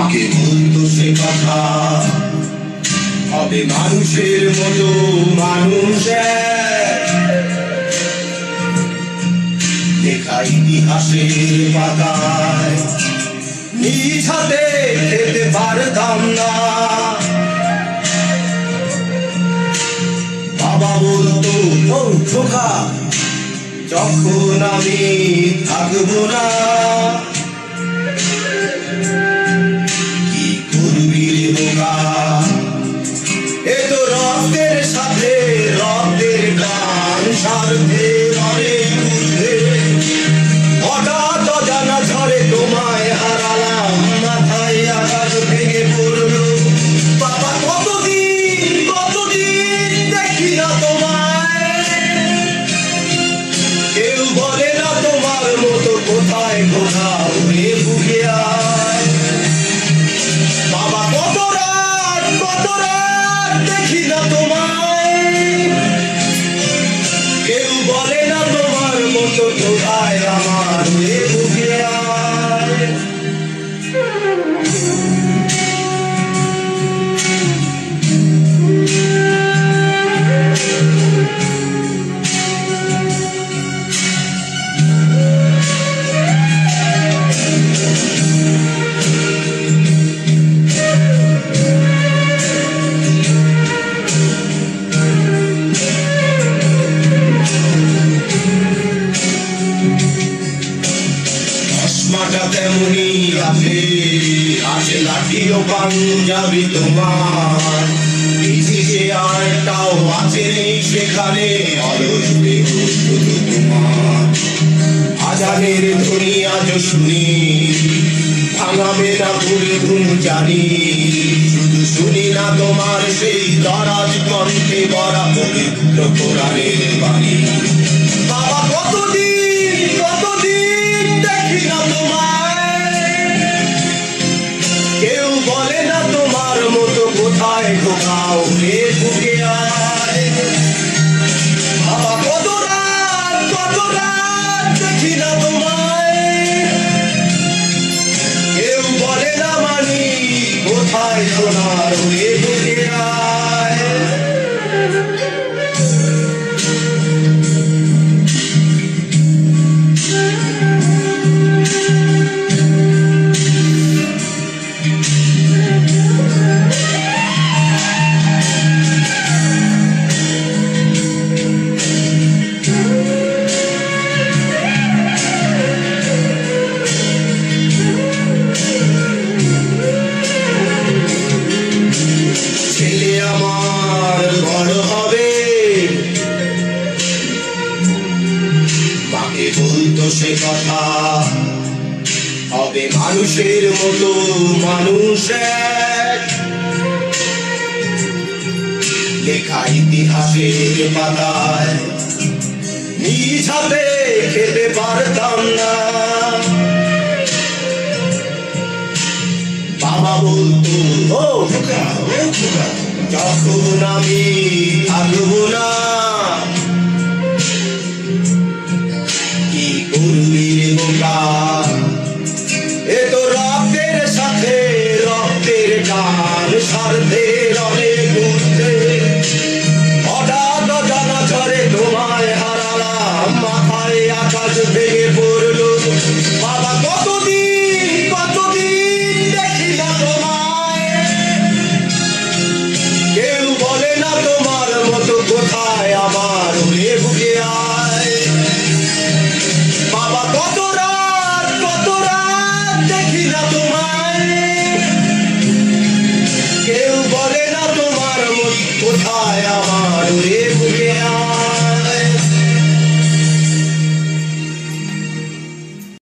মাকে বলতো সে কথা, হবে মানুষের মতো মানুষ লেখা ইতিহাসের পাতায়। নিজ হাতে খেতে পারতাম না, বাবা বলতো ও খোকা যখন আমি থাকবো না, কি করবি রে বোকা, এ তো রক্তের সাথে রক্তের গান, স্বার্থের অনেক ঊর্ধ্বে। হঠাৎ অজানা ঝড়ে তোমায় হারালাম, মাথায় আকাশ ভেঙে পড়লো। বাবা কতদিন কতদিন দেখি না তোমায়, কেউ বলে না তোমার মতো কোথায় কোথাও রে বুকে আয়। বাবা কত রাত দেখি না তোমায়, কেউ বলে না তোমার মতো কোথায় আমার রে বুকে আয়। চশমাটা তেমনি আছে, আছে লাঠি ও পাঞ্জাবি তোমার, পিছি যে আরটাও আছে নেই সেখানে, অলস দেহ শুধু তোমার। আজানের ধ্বনি আজ শুনি, ভাঙাবে না ভুল ঘুম জানি, শুধু শুনি না তোমার সেই দরাজ কণ্ঠে ভরা পবিত্র কোরআনের বাণী। বাবা কতদিন কতদিন দেখি না তোমায়, কেউ বলে না তোমার মতো কোথায় কোথাও রে বুকে আয়। বাবা কত রাত দেখি না তোমায়, কেউ বলে না মানি কোথায় সোনার রে বুকে আয়। ছেলে আমার বড় হবে, মাকে বলতো সে কথা, হবে মানুষের মতো মানুষ লেখা ইতিহাসের পাতায়। নিজ হাতে খেতে পারতাম না, বাবা বলতো ও খোকা যখন আমি থাকবো না, কি করবি রে বোকা, এ তো রক্তের সাথে রক্তের গান, স্বার্থের